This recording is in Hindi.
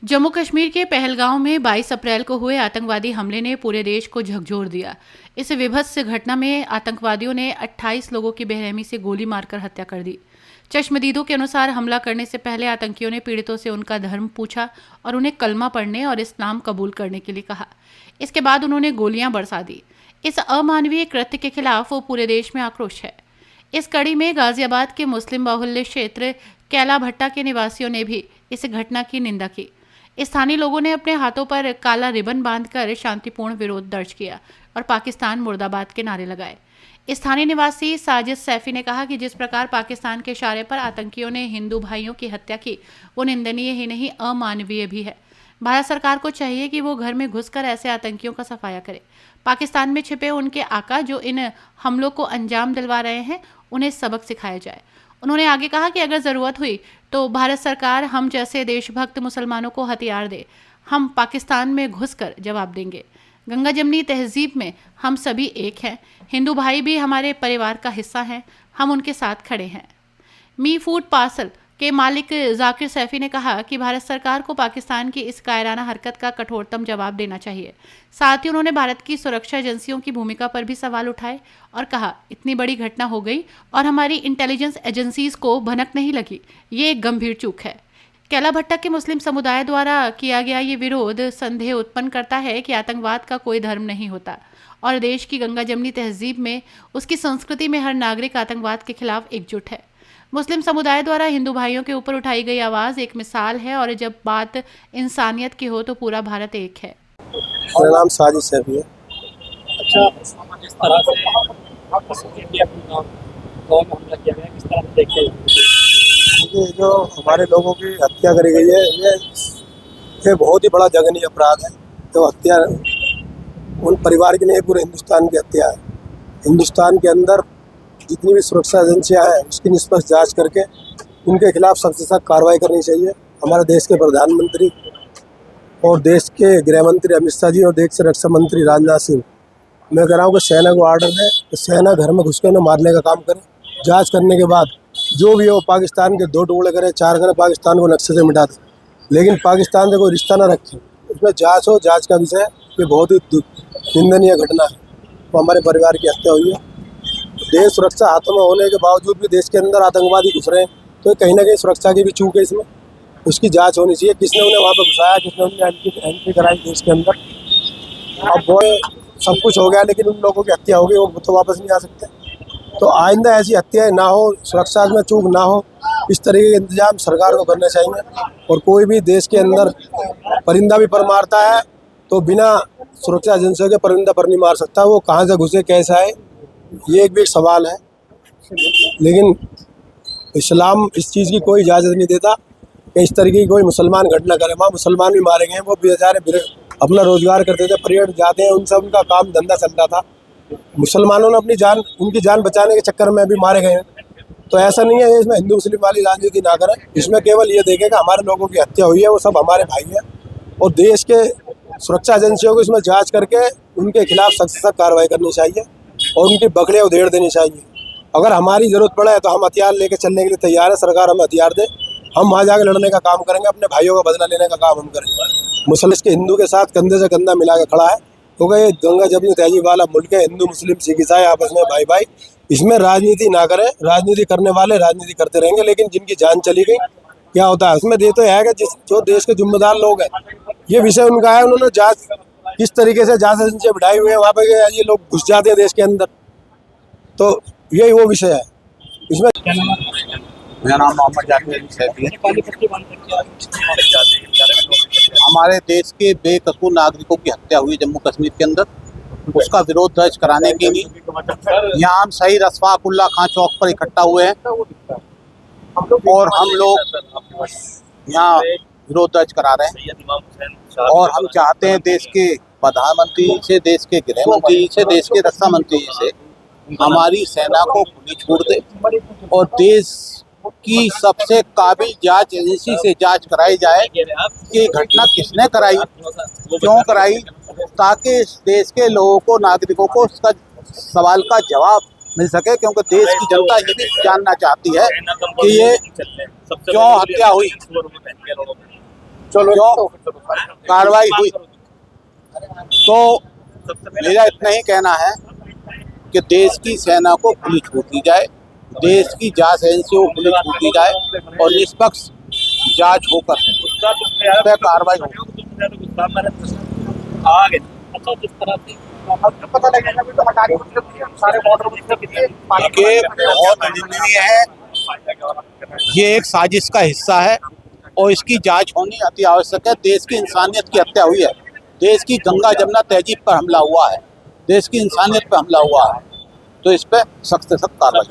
जम्मू कश्मीर के पहलगांव में 22 अप्रैल को हुए आतंकवादी हमले ने पूरे देश को झकझोर दिया। इस विभत्स घटना में आतंकवादियों ने 28 लोगों की बेरहमी से गोली मारकर हत्या कर दी। चश्मदीदों के अनुसार हमला करने से पहले आतंकियों ने पीड़ितों से उनका धर्म पूछा और उन्हें कलमा पढ़ने और इस्लाम कबूल करने के लिए कहा। इसके बाद उन्होंने गोलियां बरसा दी। इस अमानवीय कृत्य के खिलाफ पूरे देश में आक्रोश है। इस कड़ी में गाजियाबाद के मुस्लिम बाहुल्य क्षेत्र कैला भट्टा के निवासियों ने भी इस घटना की निंदा की। स्थानीय लोगों ने अपने हाथों पर काला रिबन बांधकर शांतिपूर्ण विरोध दर्ज किया और पाकिस्तान मुर्दाबाद के नारे लगाए। स्थानीय निवासी साजिद सैफी ने कहा कि जिस प्रकार पाकिस्तान के इशारे पर आतंकियों ने हिंदू भाइयों की हत्या की, वो निंदनीय ही नहीं अमानवीय भी है। भारत सरकार को चाहिए कि वो घर में घुसकर ऐसे आतंकियों का सफाया करे। पाकिस्तान में छिपे उनके आका जो इन हमलों को अंजाम दिलवा रहे हैं, उन्हें सबक सिखाया जाए। उन्होंने आगे कहा कि अगर ज़रूरत हुई तो भारत सरकार हम जैसे देशभक्त मुसलमानों को हथियार दे, हम पाकिस्तान में घुसकर जवाब देंगे। गंगा जमनी तहजीब में हम सभी एक हैं। हिंदू भाई भी हमारे परिवार का हिस्सा हैं। हम उनके साथ खड़े हैं। मी फूड पार्सल के मालिक जाकिर सैफी ने कहा कि भारत सरकार को पाकिस्तान की इस कायराना हरकत का कठोरतम जवाब देना चाहिए। साथ ही उन्होंने भारत की सुरक्षा एजेंसियों की भूमिका पर भी सवाल उठाए और कहा, इतनी बड़ी घटना हो गई और हमारी इंटेलिजेंस एजेंसीज को भनक नहीं लगी, ये एक गंभीर चूक है। कैला भट्टा के मुस्लिम समुदाय द्वारा किया गया ये विरोध संदेह उत्पन्न करता है कि आतंकवाद का कोई धर्म नहीं होता और देश की गंगा जमनी तहजीब में, उसकी संस्कृति में हर नागरिक आतंकवाद के खिलाफ एकजुट है। मुस्लिम समुदाय द्वारा हिंदू भाइयों के ऊपर उठाई गई आवाज़ एक मिसाल है और जब बात इंसानियत की हो तो पूरा भारत एक है। मेरा नाम साजिद सैफी है। अच्छा, जिस तरह से इंडिया गाँव में हमला किया गया, किस तरह से देखते हैं? ये जो हमारे लोगों की हत्या करी गई है, ये बहुत ही बड़ा जघन्य अपराध है। तो हत्या उन परिवार की नहीं, पूरे हिंदुस्तान की हत्या है। हिंदुस्तान के अंदर जितनी भी सुरक्षा एजेंसियां हैं, उसकी निष्पक्ष जांच करके उनके खिलाफ सख्त से सख्त कार्रवाई करनी चाहिए। हमारे देश के प्रधानमंत्री और देश के गृह मंत्री अमित शाह जी और देश के रक्षा मंत्री राजनाथ सिंह, मैं कह रहा हूँ कि सेना को ऑर्डर है कि सेना घर में घुस कर मारने का काम करे। जांच करने के बाद जो भी हो, पाकिस्तान के 2 टुकड़े करे, 4 करे, पाकिस्तान को नक्शे से मिटा दे, लेकिन पाकिस्तान से कोई रिश्ता न रखे। उसमें जाँच हो, जाँच का विषय। ये बहुत ही निंदनीय घटना है। तो हमारे परिवार की हत्या हुई है। देश सुरक्षा हाथों में होने के बावजूद भी देश के अंदर आतंकवादी घुस रहे हैं, तो कहीं ना कहीं सुरक्षा की भी चूक है इसमें। उसकी जांच होनी चाहिए, किसने उन्हें वहाँ पर घुसाया, किसने उन्हें एंट्री कराई देश के अंदर। अब वो सब कुछ हो गया, लेकिन उन लोगों की हत्या हो गई, वो तो वापस नहीं आ सकते। तो आइंदा ऐसी हत्याएं ना हो, सुरक्षा में चूक ना हो, इस तरीके के इंतजाम सरकार को करने चाहिए। और कोई भी देश के अंदर परिंदा भी पर मारता है तो बिना सुरक्षा एजेंसियों के परिंदा पर नहीं मार सकता। वो कहाँ से घुसे, कैसे आए, ये एक भी एक सवाल है। लेकिन इस्लाम इस चीज़ की कोई इजाज़त नहीं देता कि इस तरीके की कोई मुसलमान घटना करे। वहाँ मुसलमान भी मारे गए, वो बेचारे अपना रोजगार करते थे, पर्यटन जाते हैं, उनसे उनका काम धंधा चल रहा था। मुसलमानों ने अपनी जान, उनकी जान बचाने के चक्कर में भी मारे गए हैं। तो ऐसा नहीं है इसमें हिंदू मुस्लिम वाली राजनीति ना करें। इसमें केवल ये देखें कि हमारे लोगों की हत्या हुई है, वो सब हमारे भाई हैं, और देश के सुरक्षा एजेंसियों को इसमें जाँच करके उनके खिलाफ सख्त से सख्त कार्रवाई करनी चाहिए और उनकी बकरियां उधेड़ देनी चाहिए। अगर हमारी ज़रूरत पड़े तो हम हथियार लेके चलने के लिए तैयार है। सरकार हमें हथियार दे, हम वहाँ जाकर लड़ने का काम करेंगे, अपने भाइयों का बदला लेने का काम हम करेंगे। मुसलमान के हिंदू के साथ कंधे से कंधा मिला के खड़ा है, क्योंकि ये गंगा जमनी तहजीब वाला मुल्क है। हिंदू मुस्लिम सिख ईसाई आपस में भाई भाई, इसमें राजनीति ना करें। राजनीति करने वाले राजनीति करते रहेंगे, लेकिन जिनकी जान चली गई क्या होता है उसमें दे तो है कि जो देश के जिम्मेदार लोग हैं, ये विषय उनका है। उन्होंने जाँच किस तरीके से जांच एजेंसियां बिठाई हुई है, वहाँ पे ये लोग घुस जाते हैं देश के अंदर, तो यही वो विषय है इसमें। मेरा नाम मोहम्मद जाकिर सैफी है। हमारे देश के बेकसूर नागरिकों की हत्या हुई जम्मू कश्मीर के अंदर, उसका विरोध दर्ज कराने के लिए यहाँ हम शहीद अशफाकुल्लाह खां चौक पर इकट्ठा हुए हैं और हम लोग यहाँ विरोध दर्ज करा रहे हैं। और हम चाहते हैं देश के प्रधानमंत्री से, देश के गृह मंत्री से, देश के रक्षा मंत्री से हमारी सेना को खुली छूट दे और देश की सबसे काबिल जांच एजेंसी से जांच कराई जाए कि घटना किसने कराई, क्यों कराई, ताकि इस देश के लोगों को, नागरिकों को इसका सवाल का जवाब मिल सके। क्योंकि देश की जनता ये भी जानना चाहती है कि ये क्यों हत्या हुई। जो कार्रवाई हुई, तो मेरा इतना ही कहना है कि देश की सेना को खुली छूट दी जाए, देश की जांच एजेंसियों को खुली छूट दी जाए और निष्पक्ष जांच होकर उस पर कार्रवाई हो। अच्छा, जिस तरह से ये बहुत निंदनीय है, ये एक साजिश का हिस्सा है और इसकी जांच होनी अति आवश्यक है। देश की इंसानियत की हत्या हुई है, देश की गंगा जमुना तहजीब पर हमला हुआ है, देश की इंसानियत पर हमला हुआ है, तो इस पर सख्त से सख्त कार्रवाई।